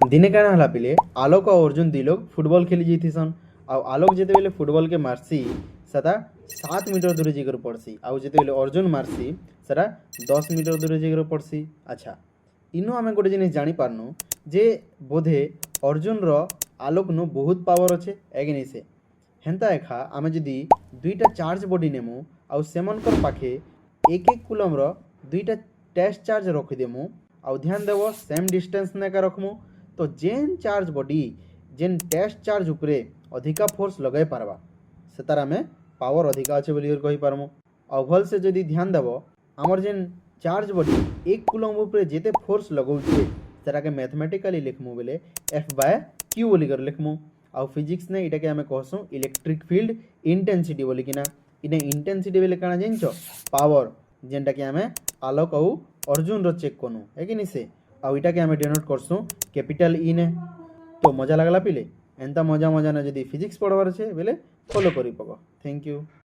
दिने काଣା हला पिले आलोक और अर्जुन दी लोग फुटबॉल खेली जाइथिसन। आलोक जेते बेले फुटबॉल के मारसी सदा 7 मीटर दूर जाकर पड़सी आउ जेते बेले अर्जुन मारसी सदा 10 मीटर दूर जाकर पड़सी। अच्छा इनो आमे गोटे जिनिस जानी पारनु जे बोधे अर्जुन रो आलोक नु बहुत पावर अच्छे एगे से हेन्ता एखा आमे जदि दुईटा चार्ज बॉडी नेमु आउ सेमनकर पाखे एक एक कुलम रो दुईटा टेस्ट चार्ज रखिदेमु आउ ध्यान देव सेम डिस्टेंस नेका रखमु तो जेन चार्ज बॉडी जेन टेस्ट चार्ज उपरे अधिका फोर्स लगाई पारबा से तार आमे पावर अधिका अच्छे बोली कही पारमु। आउ भल से जदि ध्यान देव आमर जेन चार्ज बॉडी एक कुलम उपरे जेते फोर्स लगाउछे सेटाके मैथमेटिकली लिखमु बेले F/Q बोली कर लिखमु। आउ फिजिक्स ने इटाके आमे कहसु इलेक्ट्रिक फील्ड इंटेंसिटी बोली किना इने इंटेंसिटी बेले काना जानछो पावर जेनटा कि आमे आलोक आउ अर्जुन रो चेक कनु है कि से आउ इटाके आमे डिनोट करसु कैपिटल ई ने। तो मजा लागला पिले एंता मजा मजा ना जदि फिजिक्स पढ़वार छे बेले फॉलो करी पको। Thank you.